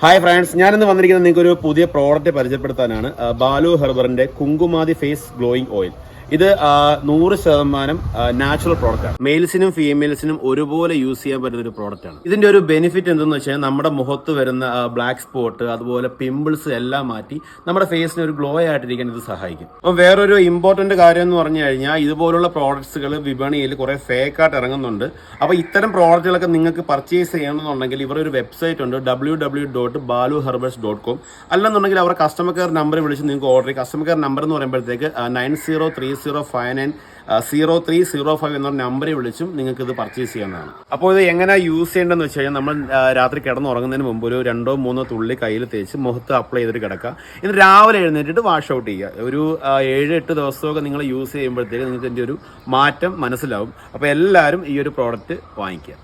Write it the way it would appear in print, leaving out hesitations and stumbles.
Hi friends, ഞാനിന്ന് വന്നിരിക്കുന്നത് നിങ്ങൾക്ക് ഒരു പുതിയ പ്രോഡക്റ്റ് പരിചയപ്പെടുത്താനാണ്. ബാലു ഹെർബറിന്റെ കുങ്കുമാതി ഫേസ് ഗ്ലോയിങ് ഓയിൽ. ഇത് 100% നാച്ചുറൽ പ്രോഡക്റ്റ് ആണ്. മെയിൽസിനും ഫീമെയിൽസിനും ഒരുപോലെ യൂസ് ചെയ്യാൻ പറ്റുന്ന ഒരു പ്രോഡക്റ്റ് ആണ്. ഇതിന്റെ ഒരു ബെനിഫിറ്റ് എന്തെന്ന് വെച്ചാൽ നമ്മുടെ മുഖത്ത് വരുന്ന ബ്ലാക്ക് സ്പോട്ട്, അതുപോലെ പിമ്പിൾസ് എല്ലാം മാറ്റി നമ്മുടെ ഫേസിന് ഒരു ഗ്ലോ ആയിട്ടിരിക്കാൻ ഇത് സഹായിക്കും. അപ്പം വേറൊരു ഇമ്പോർട്ടന്റ് കാര്യം എന്ന് പറഞ്ഞു കഴിഞ്ഞാൽ ഇതുപോലുള്ള പ്രോഡക്ട്സുകൾ വിപണിയിൽ കുറെ ഫേക്ക് ആയിട്ട് ഇറങ്ങുന്നുണ്ട്. അപ്പോൾ ഇത്തരം പ്രോഡക്റ്റുകളൊക്കെ നിങ്ങൾക്ക് പർച്ചേസ് ചെയ്യണമെന്നുണ്ടെങ്കിൽ ഇവർ ഒരു വെബ്സൈറ്റ് ഉണ്ട്, www.baluherbals.com. അല്ലെന്നുണ്ടെങ്കിൽ അവരുടെ കസ്റ്റമർ കെയർ നമ്പർ വിളിച്ച് നിങ്ങൾക്ക് ഓർഡർ ചെയ്യും. കസ്റ്റമർ കെയർ നമ്പർ എന്ന് പറയുമ്പോഴത്തേക്ക് 9030590305 എന്ന നമ്പറിൽ വിളിച്ചും നിങ്ങൾക്ക് ഇത് പർച്ചേസ് ചെയ്യാവുന്നതാണ്. അപ്പോൾ ഇത് എങ്ങനെ യൂസ് ചെയ്യേണ്ടതെന്ന് വെച്ച് കഴിഞ്ഞാൽ നമ്മൾ രാത്രി കിടന്നുറങ്ങുന്നതിന് മുമ്പ് ഒരു 2-3 തുള്ളി കയ്യിൽ തേച്ച് മുഖത്ത് അപ്ലൈ ചെയ്തിട്ട് കിടക്കുക. ഇത് രാവിലെ എഴുന്നേറ്റിട്ട് വാഷ് ഔട്ട് ചെയ്യുക. ഒരു 7-8 ദിവസമൊക്കെ നിങ്ങൾ യൂസ് ചെയ്യുമ്പോഴത്തേക്ക് നിങ്ങൾക്ക് ഇതിൻ്റെ ഒരു മാറ്റം മനസ്സിലാവും. അപ്പോൾ എല്ലാവരും ഈ ഒരു പ്രോഡക്റ്റ് വാങ്ങിക്കുക.